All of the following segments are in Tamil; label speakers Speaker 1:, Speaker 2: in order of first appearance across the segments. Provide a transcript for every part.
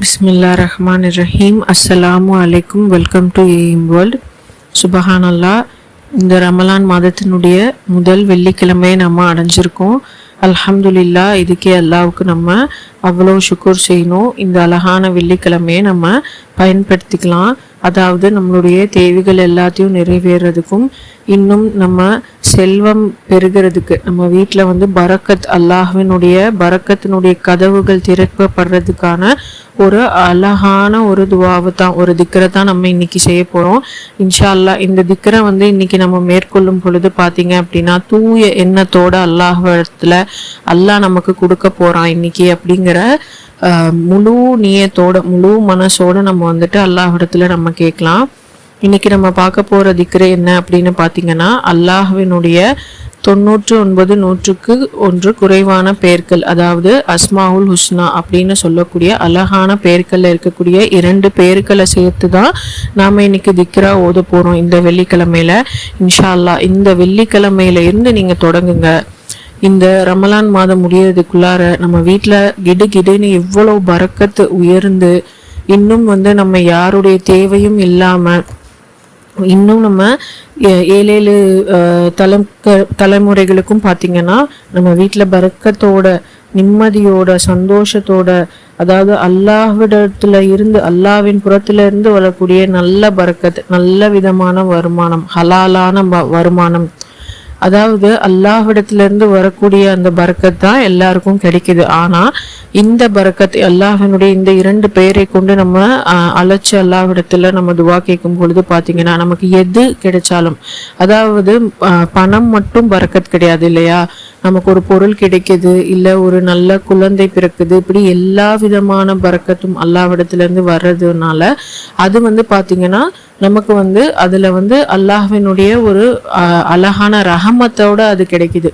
Speaker 1: பிஸ்மில்லாஹிர்ரஹ்மானிர்ரஹீம். அஸ்ஸலாமு அலைக்கும். Welcome to AM world. சுபஹானல்லா. இந்த ரமலான் மாதத்தினுடைய முதல் வெள்ளிக்கிழமையை நம்ம அடைஞ்சிருக்கோம். அல்ஹம்துலில்லா. இதுக்கே அல்லாவுக்கு நம்ம அவ்வளோ ஷுக்கூர் செய்யணும். இந்த அழகான வெள்ளிக்கிழமையை நம்ம பயன்படுத்திக்கலாம். அதாவது நம்மளுடைய தேவைகள் எல்லாத்தையும் நிறைவேறதுக்கும், இன்னும் நம்ம செல்வம் பெருகிறதுக்கு, நம்ம வீட்டில் பரக்கத், அல்லாஹ்வினுடைய பரக்கத்தினுடைய கதவுகள் திறக்கப்படுறதுக்கான ஒரு அழகான ஒரு துவாவை தான், ஒரு திக்கரை தான் நம்ம இன்னைக்கு செய்ய போகிறோம். இன்ஷா அல்லாஹ். இந்த திக்கரை இன்னைக்கு நம்ம மேற்கொள்ளும் பொழுது பார்த்தீங்க அப்படின்னா, தூய எண்ணத்தோட அல்லாஹ்விடத்துல அல்லாஹ் நமக்கு கொடுக்க போகிறான் இன்னைக்கு அப்படிங்கிற முழு நியத்தோட, முழு மனசோட நம்ம அல்லாஹ்விடத்துல நம்ம கேட்கலாம். இன்னைக்கு நம்ம பார்க்க போற திக்ரு என்ன அப்படின்னு பார்த்தீங்கன்னா, அல்லாஹ்வினுடைய 99 நூற்றுக்கு 1 குறைவான பெயர்கள், அதாவது அஸ்மாவுல் ஹுஸ்னா அப்படின்னு சொல்லக்கூடிய அழகான பெயர்கள்ல இருக்கக்கூடிய 2 பெயர்களை சேர்த்து தான் நாம இன்னைக்கு திக்ரா ஓத போறோம் இந்த வெள்ளிக்கிழமையில. இன்ஷா அல்லாஹ். இந்த வெள்ளிக்கிழமையில இருந்து நீங்க தொடங்குங்க. இந்த ரமலான் மாதம் முடியறதுக்குள்ளார நம்ம வீட்டில் கிடுன்னு எவ்வளவு பரக்கத்து உயர்ந்து, இன்னும் நம்ம யாருடைய தேவையும் இல்லாமல், இன்னும் நம்ம 7 தலைமுறைகளுக்கும் பார்த்தீங்கன்னா நம்ம வீட்டில் பரக்கத்தோட, நிம்மதியோட, சந்தோஷத்தோட, அதாவது அல்லாஹ்விடத்துல இருந்து, அல்லாஹ்வின் புறத்துல இருந்து வரக்கூடிய நல்ல பரக்கத், நல்ல விதமான வருமானம், ஹலாலான வருமானம், அதாவது அல்லாஹ்விடத்துல இருந்து வரக்கூடிய அந்த பரக்கத் தான் எல்லாருக்கும் கிடைக்குது. ஆனா இந்த பரக்கத், அல்லாஹ்வினுடைய இந்த 2 பெயரை கொண்டு நம்ம அழைச்சு அல்லாஹ்விடத்துல நம்ம துவா கேட்கும் பொழுது பாத்தீங்கன்னா, நமக்கு எது கிடைச்சாலும், அதாவது பணம் மட்டும் பரக்கத் கிடையாது இல்லையா, நமக்கு ஒரு பொருள் கிடைக்குது, இல்ல ஒரு நல்ல குழந்தை பிறக்குது, இப்படி எல்லா விதமான பரக்கத்தும் அல்லாஹ்விடத்துல இருந்து வர்றதுனால அது பாத்தீங்கன்னா நமக்கு அதுல அல்லாஹ்வினுடைய ஒரு அழகான ரஹமத்தோட அது கிடைக்குது.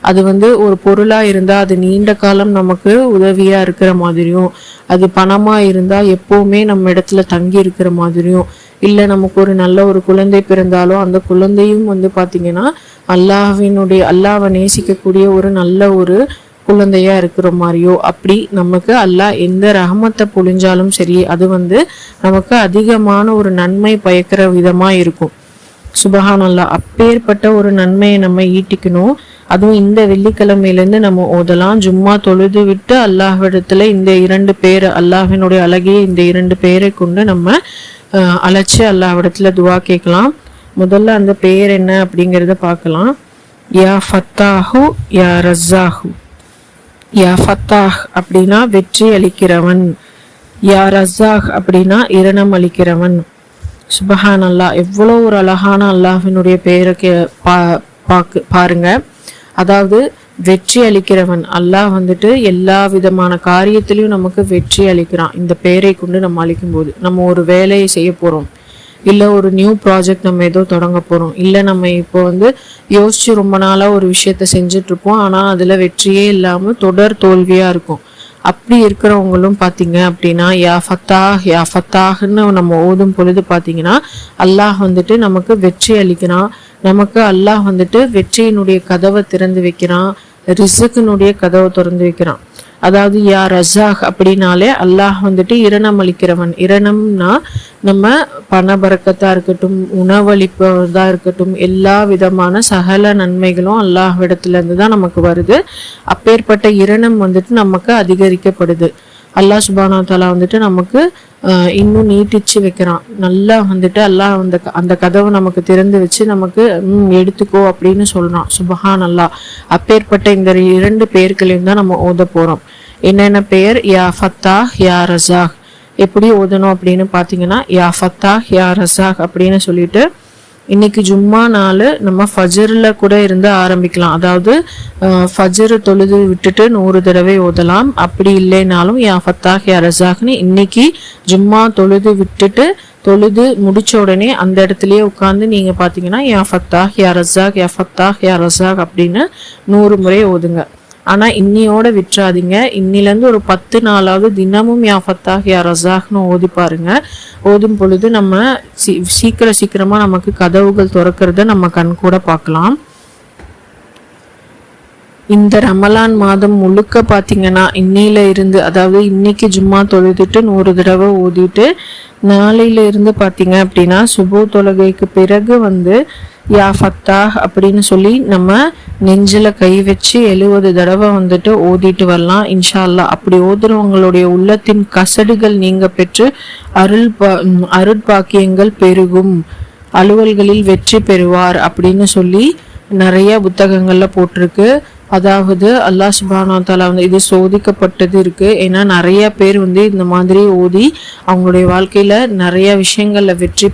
Speaker 1: அது ஒரு பொருளா இருந்தா அது நீண்ட காலம் நமக்கு உதவியா இருக்கிற மாதிரியும், அது பணமா இருந்தா எப்பவுமே நம்ம இடத்துல தங்கி இருக்கிற மாதிரியும், இல்ல நமக்கு ஒரு நல்ல ஒரு குழந்தை பிறந்தாலும் அந்த குழந்தையும் பாத்தீங்கன்னா அல்லாஹ்வை நேசிக்கக்கூடிய ஒரு நல்ல ஒரு குழந்தையா இருக்கிற மாதிரியோ, அப்படி நமக்கு அல்லாஹ் எந்த ரஹமத்தை பொழிஞ்சாலும் சரி, அது நமக்கு அதிகமான ஒரு நன்மை பயக்கிற விதமா இருக்கும். சுபஹானல்லாஹ். அப்பேற்பட்ட ஒரு நன்மையை நம்ம ஈட்டிக்கணும். அதுவும் இந்த வெள்ளிக்கிழமையிலேருந்து நம்ம ஓதலாம். ஜும்மா தொழுது விட்டு அல்லாஹ்விடத்துல இந்த 2 பேர், அல்லாஹ்வினுடைய அழகிய இந்த 2 பேரை கொண்டு நம்ம அழைச்சு அல்லாஹ்விடத்துல துவா கேட்கலாம். முதல்ல அந்த பெயர் என்ன அப்படிங்கிறத பார்க்கலாம். யா ஃபத்தாஹு யா ரஸாஹு. யா ஃபத்தாஹ் அப்படின்னா வெற்றி அளிக்கிறவன், யா ரஸாக் அப்படின்னா இரணம் அளிக்கிறவன். சுபஹான் அல்லாஹ். எவ்வளோ ஒரு அழகான அல்லாஹ்வினுடைய பெயரை பாருங்க. அதாவது வெற்றி அளிக்கிறவன் அல்லாஹ் எல்லா விதமான காரியத்திலையும் நமக்கு வெற்றி அளிக்கிறான். இந்த பெயரை கொண்டு நம்ம அளிக்கும் போது, நம்ம ஒரு வேலையை செய்ய போறோம், இல்லை ஒரு நியூ ப்ராஜெக்ட் நம்ம ஏதோ தொடங்க போகிறோம், இல்லை நம்ம இப்போ யோசிச்சு ரொம்ப நாளாக ஒரு விஷயத்த செஞ்சுட்டு இருப்போம், ஆனால் அதில் வெற்றியே இல்லாமல் தொடர் தோல்வியாக இருக்கும். அப்படி இருக்கிறவங்களும் பார்த்தீங்க அப்படின்னா யா ஃபத்தாஹ் யா ஃபத்தாஹ்னு நம்ம ஓதும் பொழுது பார்த்தீங்கன்னா அல்லாஹ் நமக்கு வெற்றி அளிக்கிறான். நமக்கு அல்லாஹ் வெற்றியினுடைய கதவை திறந்து வைக்கிறான், ரிஸ்கினுடைய கதவை திறந்து வைக்கிறான். அதாவது யா ரஸாக் அப்படின்னாலே அல்லாஹ் இரணம் அளிக்கிறவன். இரணம்னா நம்ம பண பரக்கத்தா இருக்கட்டும், உணவளிப்பதா இருக்கட்டும், எல்லா விதமான சகல நன்மைகளும் அல்லாஹ்விடத்துல இருந்து தான் நமக்கு வருது. அப்பேற்பட்ட இரணம் நமக்கு அதிகரிக்கப்படுது. அல்லாஹ் சுப்ஹானஹு வ தஆலா நமக்கு இன்னும் நீட்டிச்சு வைக்கிறான். நல்லா அல்லாஹ் அந்த கதவை நமக்கு திறந்து வச்சு நமக்கு எடுத்துக்கோ அப்படின்னு சொல்றான். சுப்ஹான் அல்லாஹ். அப்பேற்பட்ட இந்த 2 பெயர்களையும் தான் நம்ம ஓத போறோம். என்னென்ன பெயர்? யா ஃபத்தாஹ் யா ரஸாக். எப்படி ஓதணும் அப்படின்னு பார்த்தீங்கன்னா, யா ஃபத்தாஹ் யா ரஸாக் அப்படின்னு சொல்லிட்டு இன்னைக்கு ஜும்மா நாள் நம்ம ஃபஜ்ர்ல கூட இருந்து ஆரம்பிக்கலாம். அதாவது ஃபஜ்ர் தொழுது விட்டுட்டு 100 தடவை ஓதலாம். அப்படி இல்லைனாலும் யா ஃபத்தாஹ் யா ரஸாக்னு இன்னைக்கு ஜும்மா தொழுது முடிச்ச உடனே அந்த இடத்துலயே உட்கார்ந்து நீங்க பாத்தீங்கன்னா யா ஃபத்தாஹ் யா ரஸாக், யா ஃபத்தாஹ் யா ரஸாக் அப்படின்னு 100 முறை ஓதுங்க. ஆனா இன்னியோட விட்டுறாதீங்க. இன்னிலேருந்து ஒரு 10 நாளாவது தினமும் யா ஃபத்தாஹ் யா ரஸாக்னு ஓதி பாருங்க. ஓதும் பொழுது நம்ம சீக்கிரமா நமக்கு கதவுகள் திறக்கிறத நம்ம கண் கூட பார்க்கலாம். இந்த ரமலான் மாதம் முழுக்க பார்த்தீங்கன்னா இன்னையில இருந்து, அதாவது இன்னைக்கு ஜும்மா தொழுதுட்டு 100 தடவை ஓதிட்டு நாளையில இருந்து பார்த்தீங்க அப்படின்னா சுபு தொழுகைக்கு பிறகு யா ஃபத்தாஹ் அப்படின்னு சொல்லி நம்ம நெஞ்சில் கை வச்சு 70 தடவை ஓதிட்டு வரலாம் இன்ஷா அல்லாஹ். அப்படி ஓதுறவங்களுடைய உள்ளத்தின் கசடுகள் நீங்க பெற்று அருட்பாக்கியங்கள் பெருகும், அலுவல்களில் வெற்றி பெறுவார் அப்படின்னு சொல்லி நிறைய புத்தகங்கள்ல போட்டிருக்கு. அதாவது அல்லாஹ் சுப்ஹானஹு வ தஆலா இது சோதிக்கப்பட்டது இருக்கு. ஏன்னா நிறைய பேர் இந்த மாதிரி ஓதி அவங்களுடைய வாழ்க்கையில நிறைய விஷயங்கள்ல வெற்றி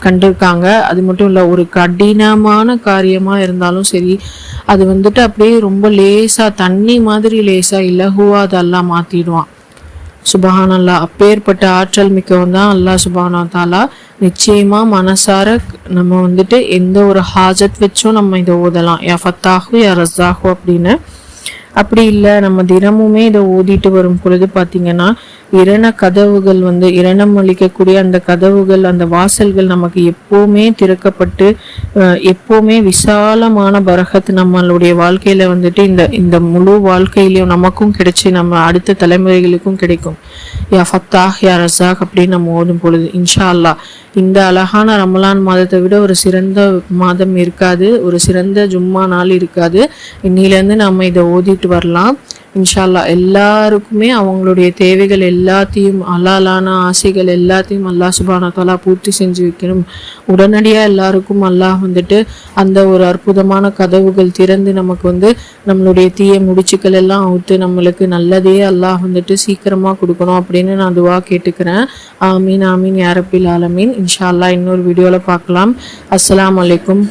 Speaker 1: கண்டிருக்காங்க. அது மட்டும் இல்லை, ஒரு கடினமான காரியமா இருந்தாலும் சரி, அது அப்படியே ரொம்ப லேசா தண்ணி மாதிரி லேசா இலகுவா அதெல்லாம் மாத்திடுவான். சுபஹானல்லாஹ். அப்பேற்பட்ட ஆற்றல் மிக்கவன் தான் அல்லாஹ் சுப்ஹானஹு வ தஆலா. நிச்சயமா மனசார நம்ம எந்த ஒரு ஹாஜத் வச்சும் நம்ம இதை ஓதலாம், யா ஃபத்தாஹு யா ரஸாஹு அப்படின்னு. அப்படி இல்லை, நம்ம தினமுமே இதை ஓதிட்டு வரும் பொழுது பார்த்தீங்கன்னா இரண கதவுகள் இரணம் அளிக்கக்கூடிய அந்த கதவுகள், அந்த வாசல்கள் நமக்கு எப்பவுமே திறக்கப்பட்டு எப்பவுமே விசாலமான பரகத் நம்மளுடைய வாழ்க்கையில இந்த முழு வாழ்க்கையிலையும் நமக்கும் கிடைச்சி நம்ம அடுத்த தலைமுறைகளுக்கும் கிடைக்கும். யா ஃபத்தாஹ் யா ரஸாக் அப்படின்னு நம்ம ஓதும் பொழுது இன்ஷா அல்லாஹ் இந்த அழகான ரமலான் மாதத்தை விட ஒரு சிறந்த மாதம் இருக்காது, ஒரு சிறந்த ஜும்மா நாள் இருக்காது. இன்னிலேருந்து நம்ம இதை ஓதிட்டு வரலாம் இன்ஷா அல்லாஹ். எல்லாருக்குமே அவங்களுடைய தேவைகள் எல்லாத்தையும், ஹலாலான ஆசைகள் எல்லாத்தையும் அல்லாஹ் சுப்ஹானஹு வ தஆலா பூர்த்தி செஞ்சு வைக்கணும். உடனடியாக எல்லாருக்கும் அல்லாஹ் அந்த ஒரு அற்புதமான கதவுகள் திறந்து நமக்கு நம்மளுடைய தீய முடிச்சுக்கள் எல்லாம் அவுத்து நம்மளுக்கு நல்லதே அல்லாஹ் சீக்கிரமா கொடுக்கணும் அப்படின்னு நான் துவா கேட்டுக்கிறேன். ஆமீன் ஆமீன் யா ரப்பில் ஆலமீன். இன்ஷா அல்லாஹ் இன்னொரு வீடியோல பார்க்கலாம். அஸ்ஸலாமு அலைக்கும்.